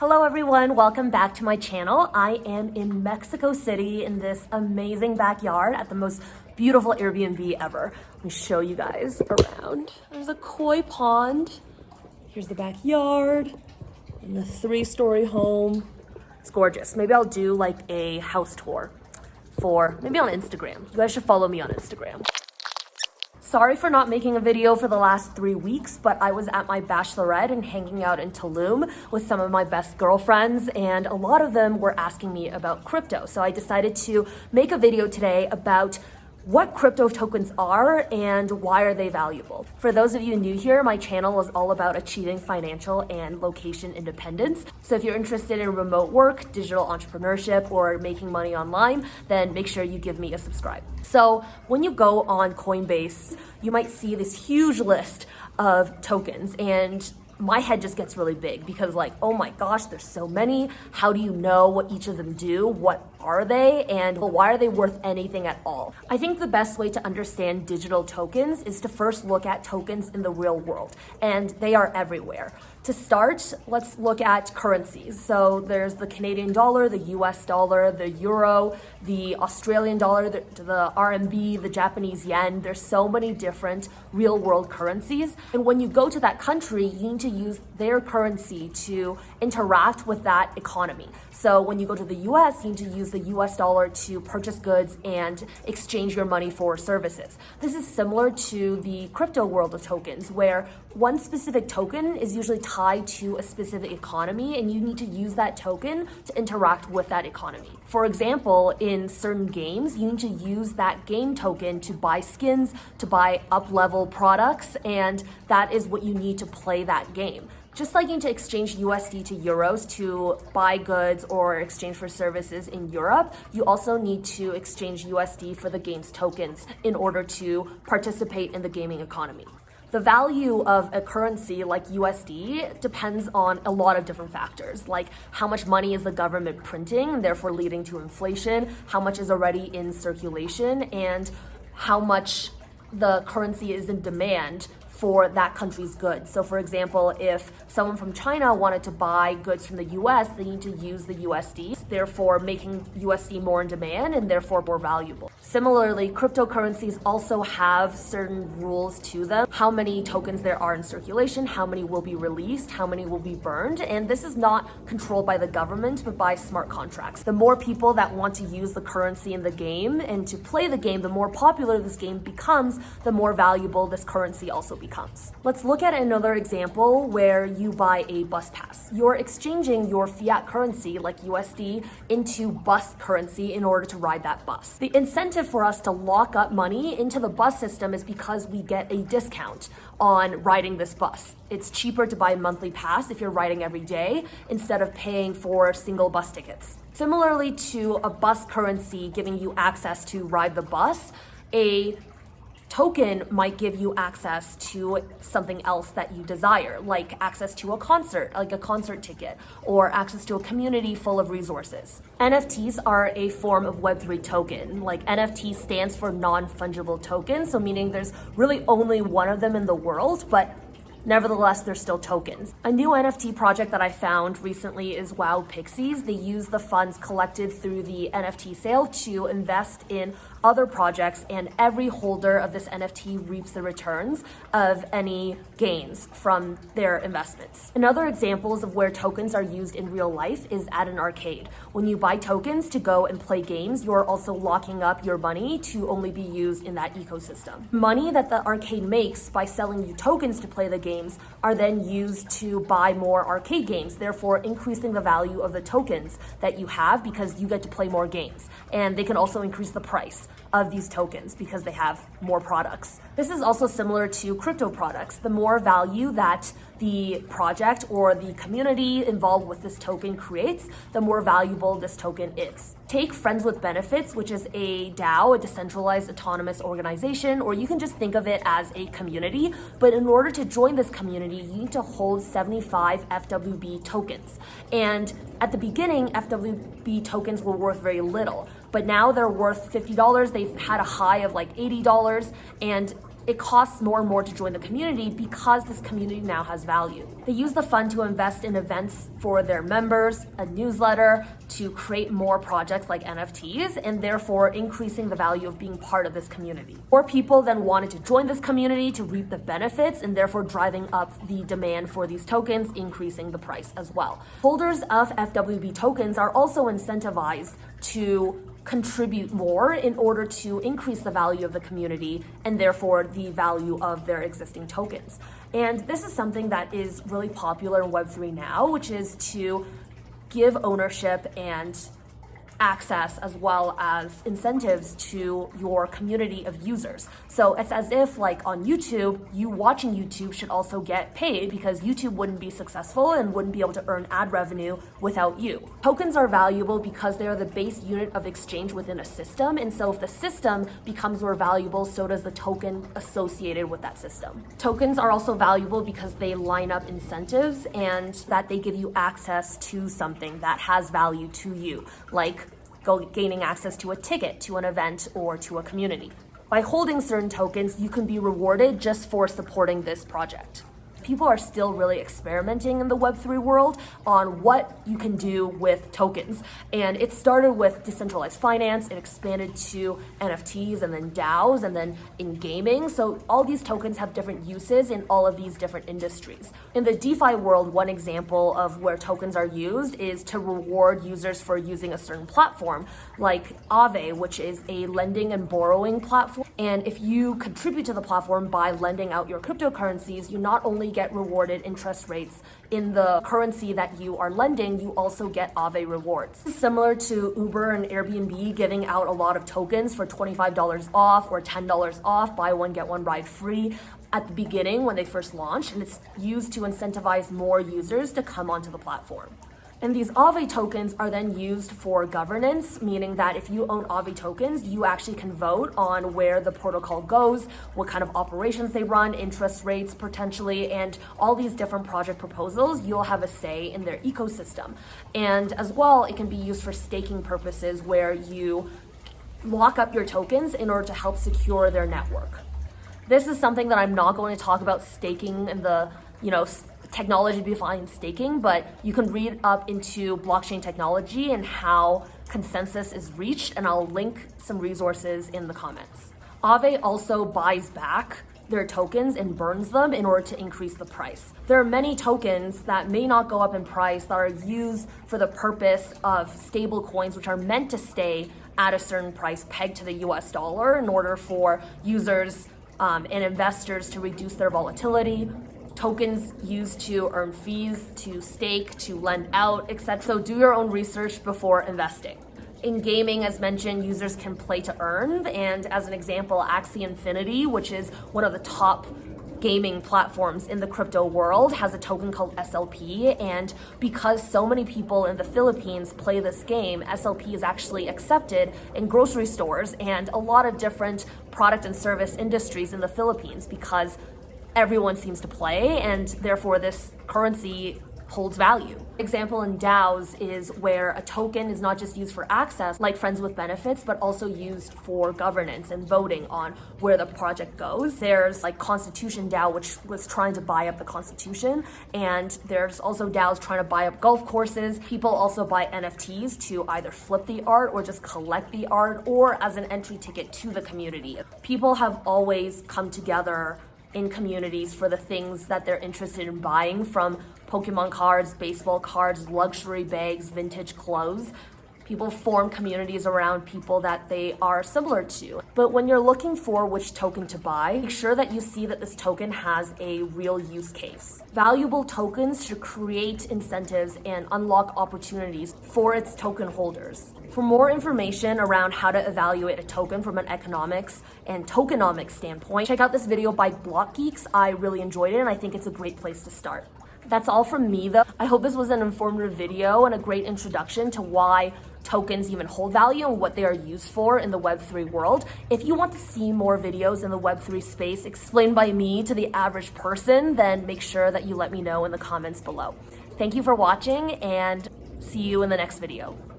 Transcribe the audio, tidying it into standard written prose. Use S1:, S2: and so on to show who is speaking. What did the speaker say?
S1: Hello everyone, welcome back to my channel. I am in Mexico City in this amazing backyard at the most beautiful Airbnb ever. Let me show you guys around. There's a koi pond. Here's the backyard and the 3-story home. It's gorgeous. Maybe I'll do like a house tour maybe on Instagram. You guys should follow me on Instagram. Sorry for not making a video for the last 3 weeks, but I was at my bachelorette and hanging out in Tulum with some of my best girlfriends, and a lot of them were asking me about crypto. So I decided to make a video today about what crypto tokens are and why are they valuable. For those of you new here, my channel is all about achieving financial and location independence. So if you're interested in remote work, digital entrepreneurship, or making money online, then make sure you give me a subscribe. So when you go on Coinbase, you might see this huge list of tokens, and my head just gets really big because like, oh my gosh, there's so many. How do you know what each of them do? What are they? And why are they worth anything at all? I think the best way to understand digital tokens is to first look at tokens in the real world, and they are everywhere. To start, let's look at currencies. So there's the Canadian dollar, the US dollar, the euro, the Australian dollar, the RMB, the Japanese yen. There's so many different real world currencies. And when you go to that country, you need to use their currency to interact with that economy. So when you go to the US, you need to use the US dollar to purchase goods and exchange your money for services. This is similar to the crypto world of tokens, where one specific token is usually tied to a specific economy, and you need to use that token to interact with that economy. For example, in certain games, you need to use that game token to buy skins, to buy up-level products, and that is what you need to play that game. Just like you need to exchange USD to euros to buy goods or exchange for services in Europe, you also need to exchange USD for the game's tokens in order to participate in the gaming economy. The value of a currency like USD depends on a lot of different factors, like how much money is the government printing, therefore leading to inflation, how much is already in circulation, and how much the currency is in demand for that country's goods. So for example, if someone from China wanted to buy goods from the US, they need to use the USD, therefore making USD more in demand and therefore more valuable. Similarly, cryptocurrencies also have certain rules to them. How many tokens there are in circulation, how many will be released, how many will be burned, and this is not controlled by the government, but by smart contracts. The more people that want to use the currency in the game and to play the game, the more popular this game becomes, the more valuable this currency also becomes. Let's look at another example where you buy a bus pass. You're exchanging your fiat currency like USD into bus currency in order to ride that bus. The incentive for us to lock up money into the bus system is because we get a discount on riding this bus. It's cheaper to buy a monthly pass if you're riding every day instead of paying for single bus tickets. Similarly to a bus currency giving you access to ride the bus, a token might give you access to something else that you desire, like access to a concert, like a concert ticket, or access to a community full of resources. NFTs are a form of Web3 token. Like NFT stands for non-fungible tokens, so meaning there's really only one of them in the world, but nevertheless, they're still tokens. A new NFT project that I found recently is Wow Pixies. They use the funds collected through the NFT sale to invest in other projects, and every holder of this NFT reaps the returns of any gains from their investments. Another examples of where tokens are used in real life is at an arcade. When you buy tokens to go and play games, you're also locking up your money to only be used in that ecosystem. Money that the arcade makes by selling you tokens to play the games are then used to buy more arcade games, therefore increasing the value of the tokens that you have because you get to play more games. And they can also increase the price of these tokens because they have more products. This is also similar to crypto products. The more value that the project or the community involved with this token creates, the more valuable this token is. Take Friends with Benefits, which is a DAO, a decentralized autonomous organization, or you can just think of it as a community. But in order to join this community, you need to hold 75 FWB tokens. And at the beginning, FWB tokens were worth very little, but now they're worth $50. They've had a high of like $80, and it costs more and more to join the community because this community now has value. They use the fund to invest in events for their members, a newsletter, to create more projects like NFTs, and therefore increasing the value of being part of this community. More people then wanted to join this community to reap the benefits, and therefore driving up the demand for these tokens, increasing the price as well. Holders of FWB tokens are also incentivized to contribute more in order to increase the value of the community and therefore the value of their existing tokens. And this is something that is really popular in Web3 now, which is to give ownership and access as well as incentives to your community of users. So it's as if, like on YouTube, you watching YouTube should also get paid because YouTube wouldn't be successful and wouldn't be able to earn ad revenue without you. Tokens are valuable because they are the base unit of exchange within a system, and so if the system becomes more valuable, so does the token associated with that system. Tokens are also valuable because they line up incentives and that they give you access to something that has value to you, like gaining access to a ticket to an event or to a community. By holding certain tokens, you can be rewarded just for supporting this project. People are still really experimenting in the Web3 world on what you can do with tokens. And it started with decentralized finance, it expanded to NFTs and then DAOs and then in gaming. So all these tokens have different uses in all of these different industries. In the DeFi world, one example of where tokens are used is to reward users for using a certain platform, like Aave, which is a lending and borrowing platform. And if you contribute to the platform by lending out your cryptocurrencies, you not only get rewarded interest rates in the currency that you are lending, you also get Aave rewards. Similar to Uber and Airbnb giving out a lot of tokens for $25 off or $10 off, buy one, get one ride free at the beginning when they first launched, and it's used to incentivize more users to come onto the platform. And these Aave tokens are then used for governance, meaning that if you own Aave tokens, you actually can vote on where the protocol goes, what kind of operations they run, interest rates potentially, and all these different project proposals, you'll have a say in their ecosystem. And as well, it can be used for staking purposes where you lock up your tokens in order to help secure their network. This is something that I'm not going to talk about staking and the, technology behind staking, but you can read up into blockchain technology and how consensus is reached, and I'll link some resources in the comments. Aave also buys back their tokens and burns them in order to increase the price. There are many tokens that may not go up in price that are used for the purpose of stable coins, which are meant to stay at a certain price pegged to the US dollar in order for users and investors to reduce their volatility. Tokens used to earn fees, to stake, to lend out, etc. So do your own research before investing. In gaming, as mentioned, users can play to earn. And as an example, Axie Infinity, which is one of the top gaming platforms in the crypto world, has a token called SLP. And because so many people in the Philippines play this game, SLP is actually accepted in grocery stores and a lot of different product and service industries in the Philippines because everyone seems to play, and therefore this currency holds value. Example in DAOs is where a token is not just used for access, like Friends with Benefits, but also used for governance and voting on where the project goes. There's like Constitution DAO, which was trying to buy up the Constitution, and there's also DAOs trying to buy up golf courses. People also buy NFTs to either flip the art or just collect the art, or as an entry ticket to the community. People have always come together in communities for the things that they're interested in buying, from Pokemon cards, baseball cards, luxury bags, vintage clothes. People form communities around people that they are similar to. But when you're looking for which token to buy, make sure that you see that this token has a real use case. Valuable tokens should create incentives and unlock opportunities for its token holders. For more information around how to evaluate a token from an economics and tokenomics standpoint, check out this video by Block Geeks. I really enjoyed it, and I think it's a great place to start. That's all from me though. I hope this was an informative video and a great introduction to why tokens even hold value and what they are used for in the Web3 world. If you want to see more videos in the Web3 space explained by me to the average person, then make sure that you let me know in the comments below. Thank you for watching, and see you in the next video.